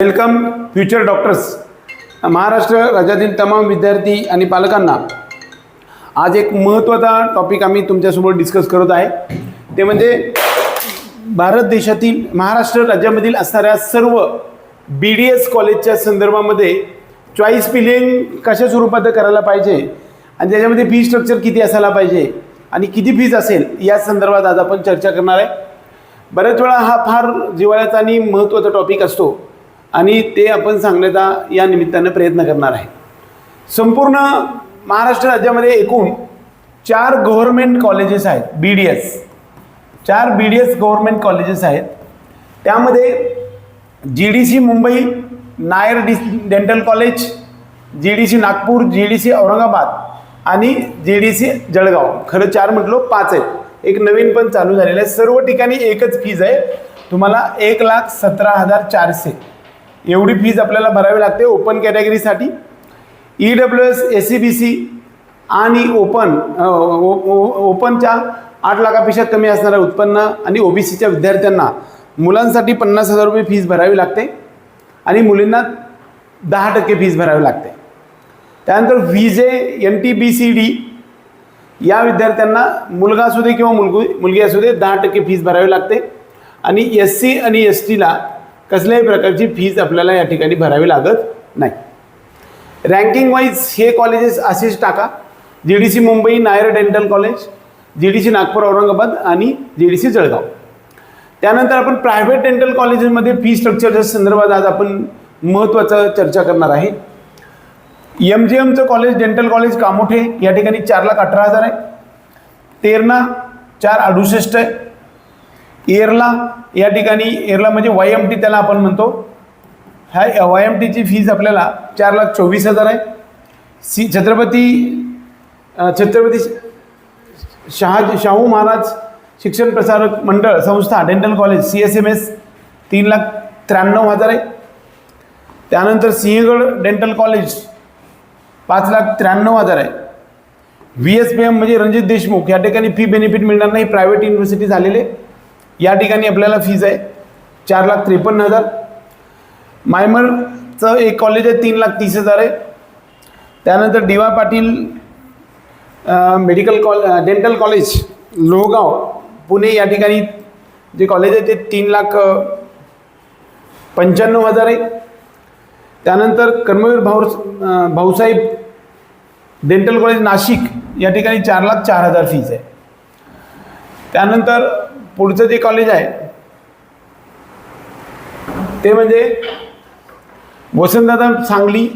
Welcome future doctors. Maharashtra राज्यातील तमाम विद्यार्थी आणि पालकांना आज एक महत्त्वाचा टॉपिक आम्ही तुमच्यासमोर डिस्कस करत आहे. ते म्हणजे भारत देशातील महाराष्ट्र राज्यामधील असणाऱ्या सर्व BDS कॉलेजच्या संदर्भामध्ये चॉईस फिलिंग कशा स्वरूपात करायला पाहिजे आणि त्याच्यामध्ये फी स्ट्रक्चर किती असायला पाहिजे आणि किती फीज असेल या संदर्भात आज आपण चर्चा करणार आहे. बऱ्याच वेळा हा फार जिव्हाळ्याचा आणि महत्त्वाचा टॉपिक असतो आणि ते आपण सांगण्याचा या निमित्तानं प्रयत्न करणार आहे. संपूर्ण महाराष्ट्र राज्यामध्ये एकूण 4 गव्हर्मेंट कॉलेजेस आहेत. चार BDS गव्हर्मेंट कॉलेजेस आहेत. त्यामध्ये GDC Mumbai, Nair dental college, GDC Nagpur, GDC Aurangabad आणि GDC जळगाव. खरं 4 म्हटलो, 5 आहेत. एक नवीन पण चालू झालेलं आहे. सर्व ठिकाणी एकच फीज आहे. तुम्हाला 1,17,400 एवढी फीज आपल्याला भरावी लागते ओपन कॅटेगरीसाठी. EWS, SCBC आणि ओपनच्या 8 लाखापेक्षा कमी असणाऱ्या उत्पन्न आणि OBCच्या विद्यार्थ्यांना मुलांसाठी 50,000 रुपये फीज भरावी लागते आणि मुलींना 10% फीज भरावी लागते. त्यानंतर VJ, NT, BCD या विद्यार्थ्यांना मुलगा असू दे किंवा मुलगी असू दे 10% फीज भरावी लागते आणि SC आणि STला कसल्याही प्रकारची फीज आपल्याला या ठिकाणी भरावी लागत नाही. रँकिंग वाईज हे कॉलेजेस असेच टाका: GDC Mumbai, Nair dental college, GDC Nagpur Aurangabad आणि GDC जळगाव. त्यानंतर आपण प्रायव्हेट डेंटल कॉलेजेसमध्ये फी स्ट्रक्चरच्या संदर्भात आज आपण महत्त्वाचं चर्चा करणार आहे. MGMचं कॉलेज डेंटल कॉलेज कामोठे या ठिकाणी 4,18,000 आहे. तेरणा 4,68 आहे. एरला या ठिकाणी, एरला म्हणजे YMT त्याला आपण म्हणतो, ह्या YMTची फीज आपल्याला 4,24,000 आहे. छत्रपती शाहू महाराज शिक्षण प्रसारक मंडळ संस्था डेंटल कॉलेज CSMS 3,93,000 आहे. त्यानंतर सिंहगड डेंटल कॉलेज 5,93,000 आहे. VSPM म्हणजे रणजित देशमुख या ठिकाणी फी बेनिफिट मिळणार नाही, प्रायव्हेट युनिव्हर्सिटी झालेले. या ठिकाणी आपल्याला फीज आहे 4,53,000. मायमरचं एक कॉलेज आहे 3,30,000 आहे. त्यानंतर DY Patil dental college Lohgaon Pune या ठिकाणी जे कॉलेज आहे ते 3,95,000 आहे. त्यानंतर कर्मवीर भाऊसाहेब डेंटल कॉलेज नाशिक या ठिकाणी 4,04,000 फीज आहे. त्यानंतर पुढचं जे कॉलेज आहे ते म्हणजे वसंतदादा सांगली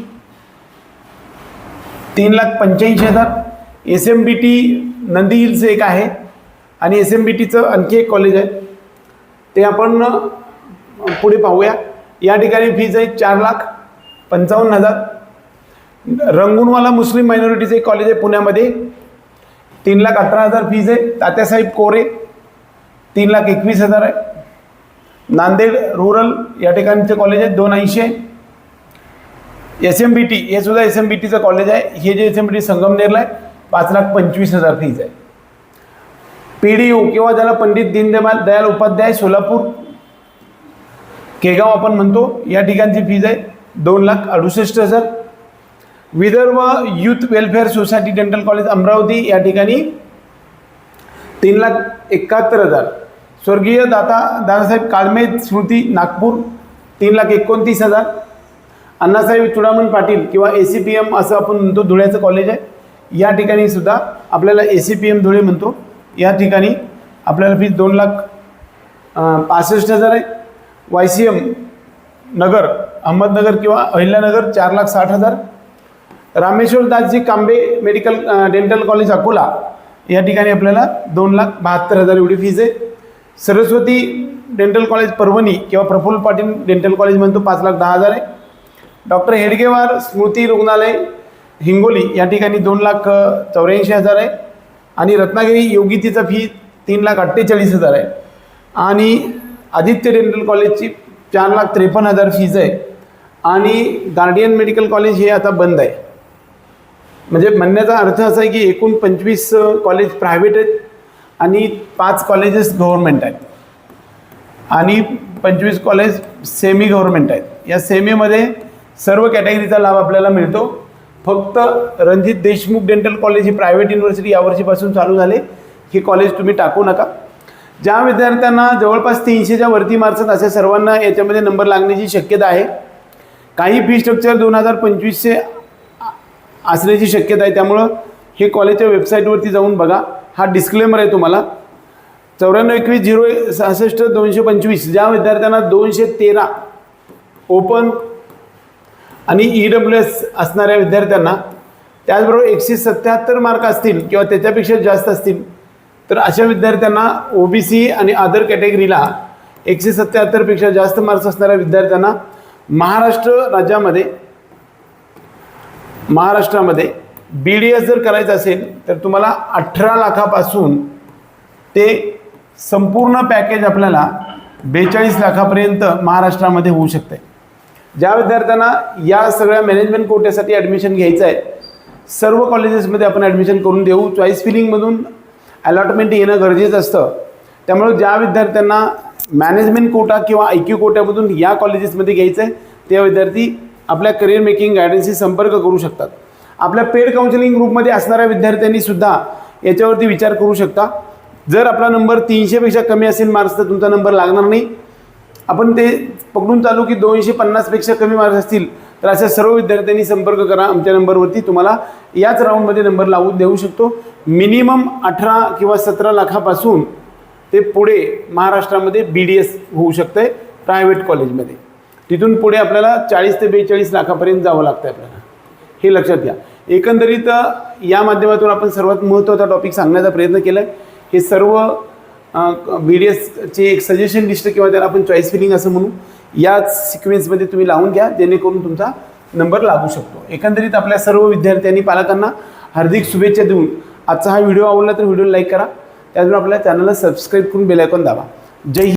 3,85,000. SMBT नंदी हिल्स एक आहे आणि SMBTचं आणखी एक कॉलेज आहे ते आपण पुढे पाहूया. या ठिकाणी फीज आहे 4,55,000. रंगूनवाला मुस्लिम मायनॉरिटीचं एक कॉलेज आहे पुण्यामध्ये 3,18,000 फीज आहे. तात्यासाहेब कोरे 3,21,000 आहे. नांदेड रूरल या ठिकाणचं कॉलेज आहे 280 आहे. SMBT हे सुद्धा SMBTचं कॉलेज आहे. हे जे SMBT संगमनेरला आहे 5,25,000 फीज आहे. PDU किंवा ज्याला पंडित दीनदयाल उपाध्याय सोलापूर केगाव आपण म्हणतो या ठिकाणची फीज आहे 2,68,000. Vidarbha youth welfare society dental college Amravati या ठिकाणी 3,71,000. स्वर्गीय दादासाहेब काळमे स्मृती नागपूर 3,29,000. अण्णासाहेब चुडामण पाटील किंवा ACPM असं आपण म्हणतो धुळ्याचं कॉलेज आहे. या ठिकाणी सुद्धा आपल्याला ACPM धुळे म्हणतो. या ठिकाणी आपल्याला फीज 2,65,000 आहे. YCM नगर अहमदनगर किंवा Ahilyanagar 4,60,000. रामेश्वरदासजी Kambe medical dental college Akola या ठिकाणी आपल्याला 2,72,000 एवढी फीज आहे. सरस्वती डेंटल कॉलेज परभणी किंवा प्रफुल्ल पाटील डेंटल कॉलेज म्हणतो 5,10,000 आहे. डॉक्टर हेडगेवार स्मृती रुग्णालय हिंगोली या ठिकाणी 2,84,000 आहे. आणि रत्नागिरी योगितीचा फी 3,48,000 आहे. आणि आदित्य डेंटल कॉलेजची 4,53,000 फीज आहे. आणि गार्डियन मेडिकल कॉलेज हे आता बंद आहे. म्हणजे म्हणण्याचा अर्थ असा आहे की एकूण 25 कॉलेज प्रायव्हेट आहेत आणि 5 कॉलेजेस गव्हर्मेंट आहेत आणि 25 कॉलेज सेमी गव्हर्मेंट आहेत. या सेमीमध्ये सर्व कॅटेगरीचा लाभ आपल्याला मिळतो. फक्त रणजित देशमुख डेंटल कॉलेज ही प्रायव्हेट युनिव्हर्सिटी यावर्षीपासून चालू झाले. हे कॉलेज तुम्ही टाकू नका. ज्या विद्यार्थ्यांना जवळपास 300च्या वरती मार्क्स आहेत अशा सर्वांना याच्यामध्ये नंबर लागण्याची शक्यता आहे. काही फी स्ट्रक्चर 2025चे असण्याची शक्यता आहे. त्यामुळं हे कॉलेजच्या वेबसाईटवरती जाऊन बघा. हा डिस्क्लेमर आहे तुम्हाला. 9421066225 ज्या विद्यार्थ्यांना 213 ओपन आणि EWS असणाऱ्या विद्यार्थ्यांना, त्याचबरोबर 177 मार्क असतील किंवा त्याच्यापेक्षा जास्त असतील, तर अशा विद्यार्थ्यांना OBC आणि अदर कॅटेगरीला 177 पेक्षा जास्त मार्क्स असणाऱ्या विद्यार्थ्यांना महाराष्ट्रामध्ये BDS जर करायचं असेल तर तुम्हाला 18 लाखापासून ते संपूर्ण पॅकेज आपल्याला 42 लाखापर्यंत महाराष्ट्रामध्ये होऊ शकते. ज्या विद्यार्थ्यांना या सगळ्या मॅनेजमेंट कोट्यासाठी ॲडमिशन घ्यायचं आहे, सर्व कॉलेजेसमध्ये आपण ॲडमिशन करून देऊ. चॉईस फिलिंगमधून अलॉटमेंट येणं गरजेचं असतं. त्यामुळे ज्या विद्यार्थ्यांना मॅनेजमेंट कोटा किंवा IQ कोट्यामधून या कॉलेजेसमध्ये घ्यायचं आहे, ते विद्यार्थी आपल्या करिअर मेकिंग गायडन्सशी संपर्क करू शकतात. आपल्या पेड काउन्सिलिंग ग्रुपमध्ये असणाऱ्या विद्यार्थ्यांनी सुद्धा याच्यावरती विचार करू शकता. जर आपला नंबर 300पेक्षा कमी असेल मार्क्स तर तुमचा नंबर लागणार नाही. आपण ते पकडून चालू की 250पेक्षा कमी मार्क्स असतील तर अशा सर्व विद्यार्थ्यांनी संपर्क करा आमच्या नंबरवरती. तुम्हाला याच राऊंडमध्ये नंबर लावून देऊ शकतो. मिनिमम 18 किंवा 17 लाखापासून ते पुढे महाराष्ट्रामध्ये BDS होऊ शकतं प्रायव्हेट कॉलेजमध्ये. तिथून पुढे आपल्याला 40 ते 42 लाखापर्यंत जावं लागतं आपल्याला. हे लक्षात घ्या. एकंदरीत या माध्यमातून आपण सर्वात महत्त्वाचा टॉपिक सांगण्याचा प्रयत्न केला आहे. हे सर्व BDSची एक सजेशन लिस्ट किंवा त्याला आपण चॉईस फिलिंग असं म्हणू, याच सिक्वेन्समध्ये तुम्ही लावून घ्या जेणेकरून तुमचा नंबर लागू शकतो. एकंदरीत आपल्या सर्व विद्यार्थ्यांनी पालकांना हार्दिक शुभेच्छा देऊन आजचा हा व्हिडिओ आवडला तर व्हिडिओला लाईक करा. त्याचबरोबर आपल्या चॅनलला सबस्क्राईब करून बेल आयकॉन दाबा. जय हिंद.